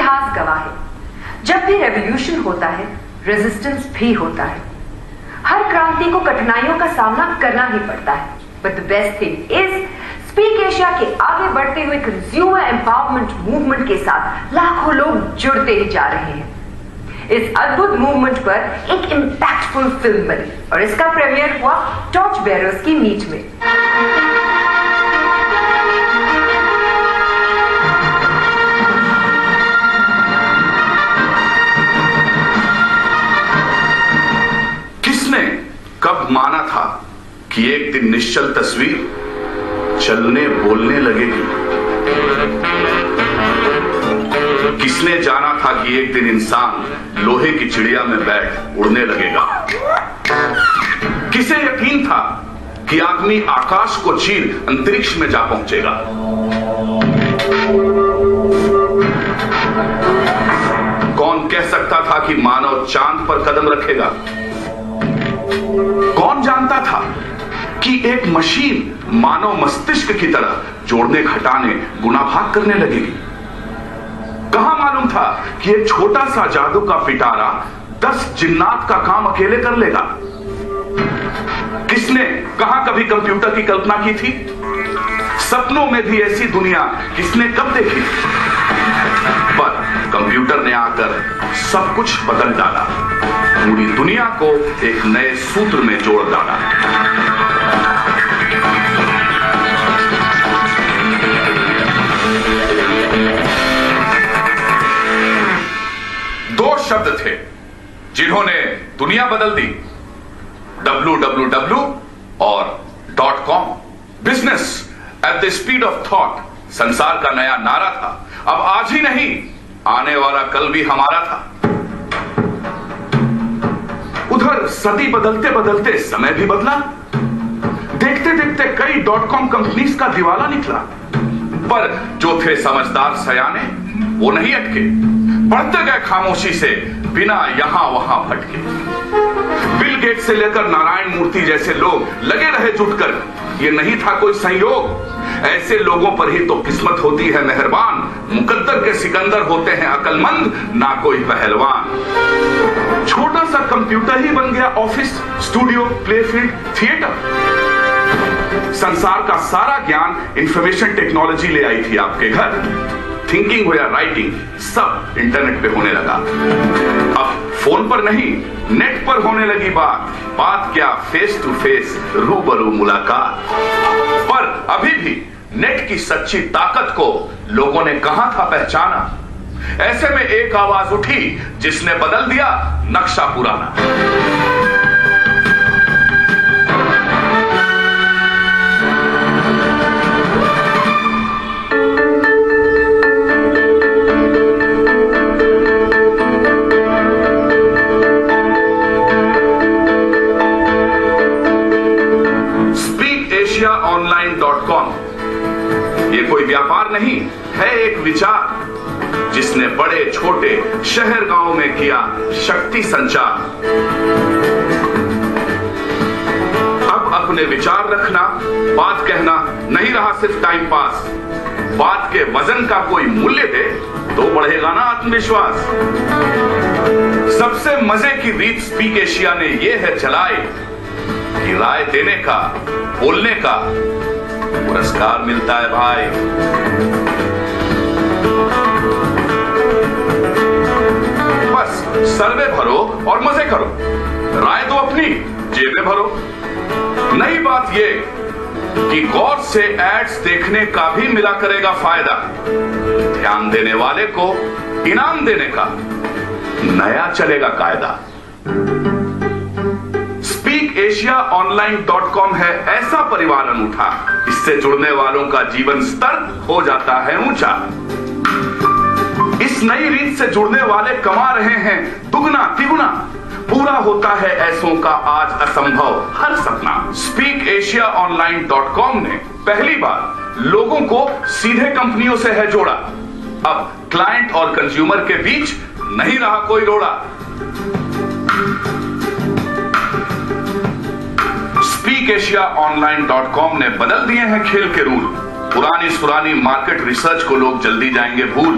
इतिहास गवाह है, जब भी रेवोल्यूशन होता है, रेजिस्टेंस भी होता है। हर क्रांति को कठिनाइयों का सामना करना ही पड़ता है। But the best thing is speak Asia के आगे बढ़ते हुए कंज्यूमर एम्पावरमेंट मूवमेंट के साथ लाखों लोग जुड़ते ही जा रहे हैं। इस अद्भुत मूवमेंट पर एक इंपैक्टफुल फिल्म बनी और इसका प्रीमियर हुआ टॉर्च बेयरर्स की मीट में। किसने कब माना था कि एक दिन निश्चल तस्वीर चलने बोलने लगेगी? किसने जाना था कि एक दिन इंसान लोहे की चिड़िया में बैठ उड़ने लगेगा? किसे यकीन था कि आदमी आकाश को चीर अंतरिक्ष में जा पहुंचेगा? कौन कह सकता था कि मानव चांद पर कदम रखेगा? कौन जानता था कि एक मशीन मानव मस्तिष्क की तरह जोड़ने घटाने गुणा भाग करने लगेगी? कहां मालूम था कि एक छोटा सा जादू का पिटारा 10 जिन्नात का काम अकेले कर लेगा? किसने कहां कभी कंप्यूटर की कल्पना की थी? सपनों में भी ऐसी दुनिया किसने कब देखी? पर कंप्यूटर ने आकर सब कुछ बदल डाला, पूरी दुनिया को एक नए सूत्र में जोड़ डाला। दो शब्द थे जिन्होंने दुनिया बदल दी, www और .com। Business at the speed of thought संसार का नया नारा था। अब आज ही नहीं, आने वाला कल भी हमारा था। उधर सदी बदलते बदलते समय भी बदला। देखते देखते कई .com कंपनीज का दिवाला निकला, पर जो थे समझदार सयाने वो नहीं अटके, बढ़ते गए खामोशी से बिना यहां वहां भटके। बिल गेट से लेकर नारायण मूर्ति जैसे लोग लगे रहे जुटकर। ये नहीं था कोई संयोग, ऐसे लोगों पर ही तो किस्मत होती है मेहरबान। मुकद्दर के सिकंदर होते हैं अकलमंद, ना कोई पहलवान। छोटा सा कंप्यूटर ही बन गया ऑफिस, स्टूडियो, प्लेफील्ड, थिएटर। संसार का सारा ज्ञान इंफॉर्मेशन टेक्नोलॉजी ले आई थी आपके घर। थिंकिंग हो या राइटिंग, सब इंटरनेट पे होने लगा। अब फोन पर नहीं, नेट पर होने लगी बात क्या फेस टू फेस रूबरू मुलाकात। पर अभी भी नेट की सच्ची ताकत को लोगों ने कहां था पहचाना। ऐसे में एक आवाज उठी जिसने बदल दिया नक्शा पुराना। online.com ये कोई व्यापार नहीं है, एक विचार जिसने बड़े छोटे शहर गांव में किया शक्ति संचार। अब अपने विचार रखना, बात कहना नहीं रहा सिर्फ टाइम पास। बात के वजन का कोई मूल्य दे तो बढ़ेगा ना आत्मविश्वास। सबसे मजे की रीत स्पीक एशिया ने ये है चलाई कि राय देने का, बोलने का पुरस्कार मिलता है भाई। बस सर्वे भरो और मजे करो, राय दो अपनी, जेबें भरो। नई बात ये कि गौर से एड्स देखने का भी मिला करेगा फायदा। ध्यान देने वाले को इनाम देने का नया चलेगा कायदा। स्पीक एशिया online.com है ऐसा परिवार अनूठा, इससे जुड़ने वालों का जीवन स्तर हो जाता है ऊंचा। इस नई रीत से जुड़ने वाले कमा रहे हैं दुगना तिगुना। पूरा होता है ऐसों का आज असंभव हर सपना। स्पीक एशिया online.com ने पहली बार लोगों को सीधे कंपनियों से है जोड़ा। अब क्लाइंट और कंज्यूमर के बीच नहीं रहा कोई रोड़ा। स्पीक एशिया online.com ने बदल दिए हैं खेल के रूल। पुरानी सुरानी मार्केट रिसर्च को लोग जल्दी जाएंगे भूल।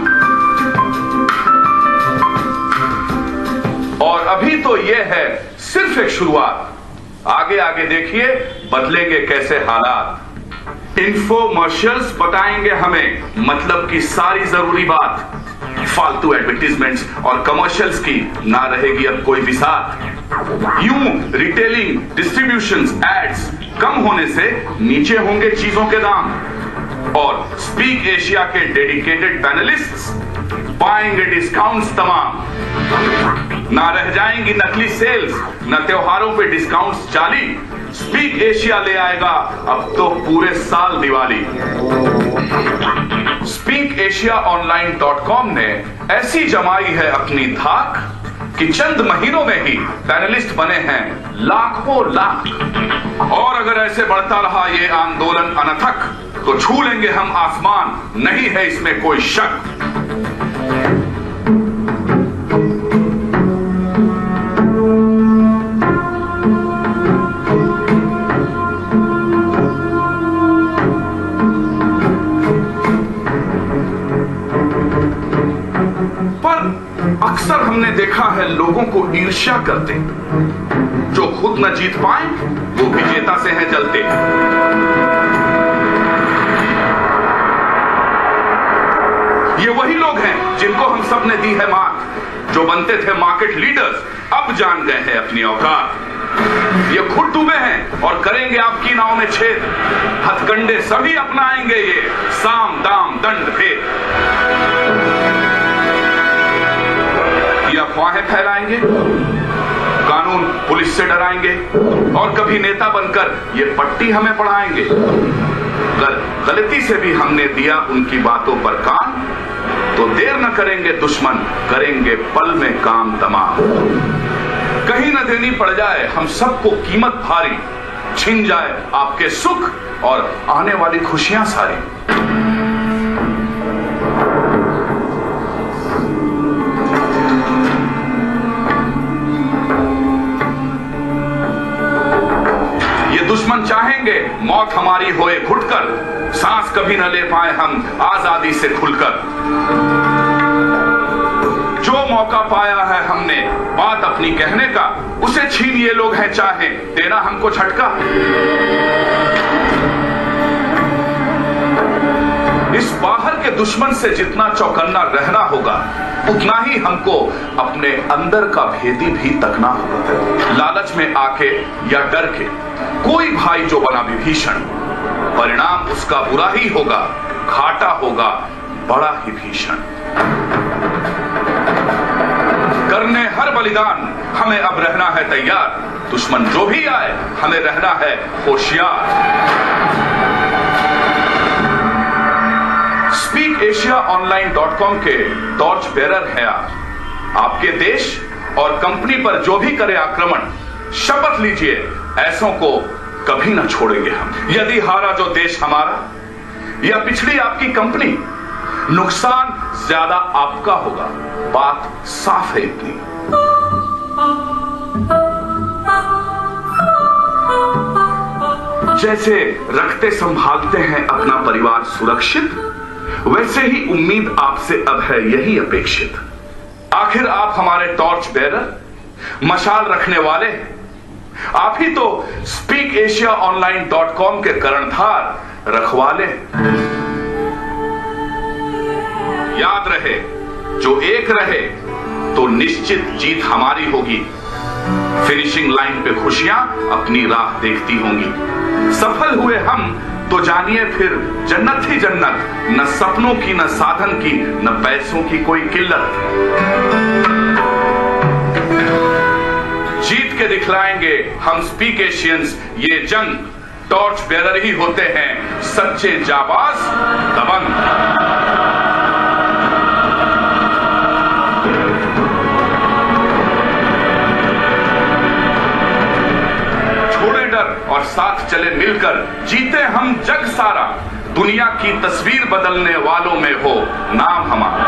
और अभी तो यह है सिर्फ एक शुरुआत। आगे आगे देखिए बदलेंगे कैसे हालात। इंफोमर्शियल्स बताएंगे हमें मतलब की सारी जरूरी बात। फालतू एडवर्टीजमेंट्स और कमर्शियल्स की ना रहेगी अब कोई भी साथ। यूं रिटेलिंग, डिस्ट्रीब्यूशंस, एड्स कम होने से नीचे होंगे चीजों के दाम। और स्पीक एशिया के डेडिकेटेड पैनलिस्ट्स पाएंगे डिस्काउंट्स तमाम। ना रह जाएंगी नकली सेल्स, न त्योहारों पे डिस्काउंट्स जाली। स्पीक एशिया ले आएगा अब तो पूरे साल दिवाली। स्पीक एशिया online.com ने ऐसी जमाई है अपनी धाक कि चंद महीनों में ही पैनलिस्ट बने हैं लाखों लाख। और अगर ऐसे बढ़ता रहा ये आंदोलन अनथक तो छू लेंगे हम आसमान, नहीं है इसमें कोई शक। अक्सर हमने देखा है लोगों को ईर्ष्या करते, जो खुद न जीत पाए वो विजेता से हैं जलते। ये वही लोग हैं जिनको हम सब ने दी है मात, जो बनते थे मार्केट लीडर्स अब जान गए हैं अपनी औकात। ये खुद डूबे हैं और करेंगे आपकी नाव में छेद। हथकंडे सभी अपनाएंगे ये साम दाम दंड भेद। अफवाहें फैलाएंगे, कानून पुलिस से डराएंगे और कभी नेता बनकर ये पट्टी हमें पढ़ाएंगे। गलती से भी हमने दिया उनकी बातों पर कान तो देर न करेंगे दुश्मन, करेंगे पल में काम तमाम। कहीं न देनी पड़ जाए हम सबको कीमत भारी, छिन जाए आपके सुख और आने वाली खुशियां सारी। दुश्मन चाहेंगे मौत हमारी होए घुटकर, सांस कभी न ले पाए हम आजादी से खुलकर। जो मौका पाया है हमने बात अपनी कहने का, उसे छीन ये लोग हैं चाहे तेरा हमको झटका। इस बाहर के दुश्मन से जितना चौकन्ना रहना होगा उतना ही हमको अपने अंदर का भेदी भी तकना होगा। लालच में आके या डर के कोई भाई जो बना विभीषण, परिणाम उसका बुरा ही होगा, घाटा होगा बड़ा ही भीषण। करने हर बलिदान हमें अब रहना है तैयार, दुश्मन जो भी आए हमें रहना है होशियार। स्पीक एशिया online.com के टॉर्च बेरर हैं आप। आपके देश और कंपनी पर जो भी करे आक्रमण, शपथ लीजिए ऐसों को कभी ना छोड़ेंगे हम। यदि हारा जो देश हमारा या पिछड़ी आपकी कंपनी, नुकसान ज्यादा आपका होगा, बात साफ है इतनी। जैसे रखते संभालते हैं अपना परिवार सुरक्षित, वैसे ही उम्मीद आपसे अब है यही अपेक्षित। आखिर आप हमारे टॉर्च बेरर, मशाल रखने वाले, आप ही तो स्पीक एशिया online.com के कर्णधार रखवाले। याद रहे जो एक रहे तो निश्चित जीत हमारी होगी। फिनिशिंग लाइन पे खुशियां अपनी राह देखती होंगी। सफल हुए हम तो जानिए फिर जन्नत ही जन्नत, न सपनों की न साधन की न पैसों की कोई किल्लत। जीत के दिखलाएंगे हम स्पीक एशियंस ये जंग, टॉर्च बेरर ही होते हैं सच्चे जाबाज दबंग। छोड़े डर और साथ चले मिलकर, जीते हम जग सारा, दुनिया की तस्वीर बदलने वालों में हो नाम हमारा।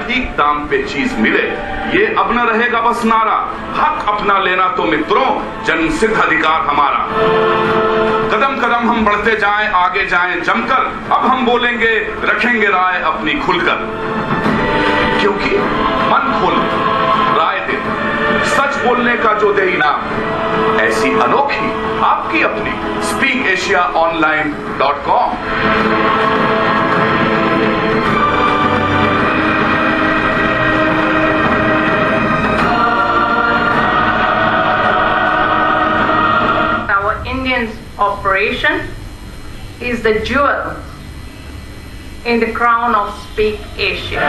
ठीक दाम पे चीज मिले ये अब न रहेगा बस नारा, हक अपना लेना तो मित्रों जन्म सिद्ध अधिकार हमारा। कदम कदम हम बढ़ते जाएं, आगे जाएं जमकर, अब हम बोलेंगे रखेंगे राय अपनी खुलकर। क्योंकि मन खोलने, राय देने, सच बोलने का जो दे इनाम, ऐसी अनोखी आपकी अपनी SpeakAsiaOnline.com। Our Indian operation is the jewel in the crown of Speak Asia.